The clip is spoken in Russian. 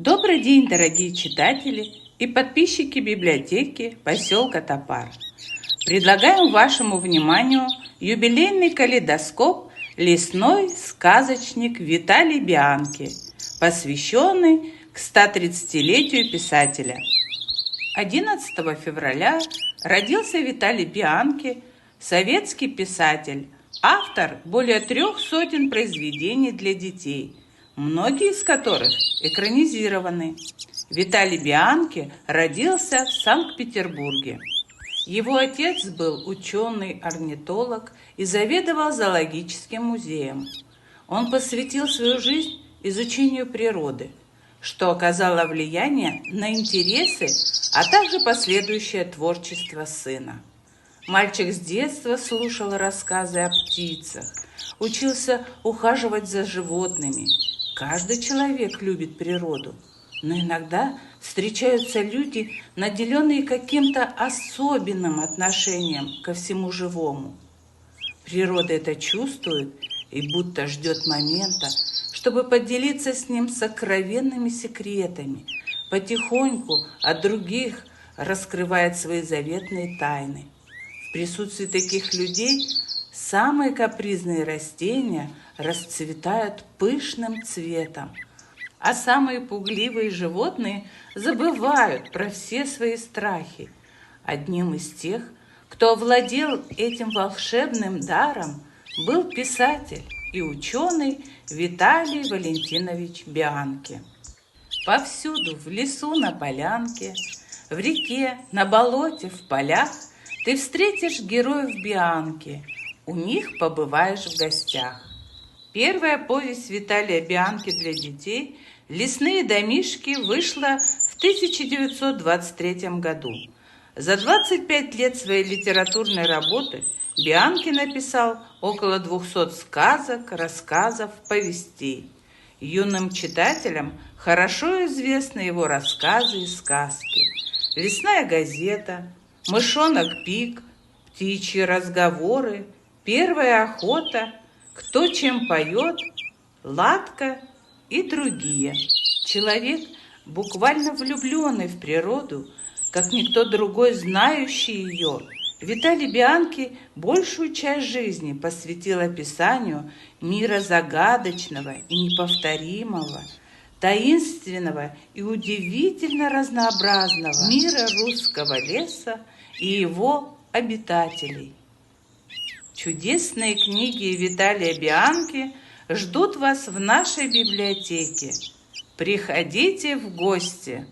Добрый день, дорогие читатели и подписчики библиотеки поселка Топар. Предлагаем вашему вниманию юбилейный калейдоскоп «Лесной сказочник Виталий Бианки», посвященный к 130-летию писателя. 11 февраля родился Виталий Бианки, советский писатель, автор более 300 произведений для детей, многие из которых экранизированы. Виталий Бианки родился в Санкт-Петербурге. Его отец был ученый-орнитолог и заведовал зоологическим музеем. Он посвятил свою жизнь изучению природы, что оказало влияние на интересы, а также последующее творчество сына. Мальчик с детства слушал рассказы о птицах, учился ухаживать за животными. Каждый человек любит природу, но иногда встречаются люди, наделенные каким-то особенным отношением ко всему живому. Природа это чувствует и будто ждет момента, чтобы поделиться с ним сокровенными секретами, потихоньку от других раскрывает свои заветные тайны. В присутствии таких людей самые капризные растения расцветают пышным цветом, а самые пугливые животные забывают про все свои страхи. Одним из тех, кто овладел этим волшебным даром, был писатель и ученый Виталий Валентинович Бианки. Повсюду, в лесу, на полянке, в реке, на болоте, в полях ты встретишь героев Бианки, у них побываешь в гостях. Первая повесть Виталия Бианки для детей «Лесные домишки» вышла в 1923 году. За 25 лет своей литературной работы Бианки написал около 200 сказок, рассказов, повестей. Юным читателям хорошо известны его рассказы и сказки: «Лесная газета», «Мышонок Пик», «Птичьи разговоры», «Первая охота», «Кто чем поет», «Ладка» и другие. Человек, буквально влюбленный в природу, как никто другой знающий ее, Виталий Бианки большую часть жизни посвятил описанию мира загадочного и неповторимого, таинственного и удивительно разнообразного мира русского леса и его обитателей. Чудесные книги Виталия Бианки ждут вас в нашей библиотеке. Приходите в гости!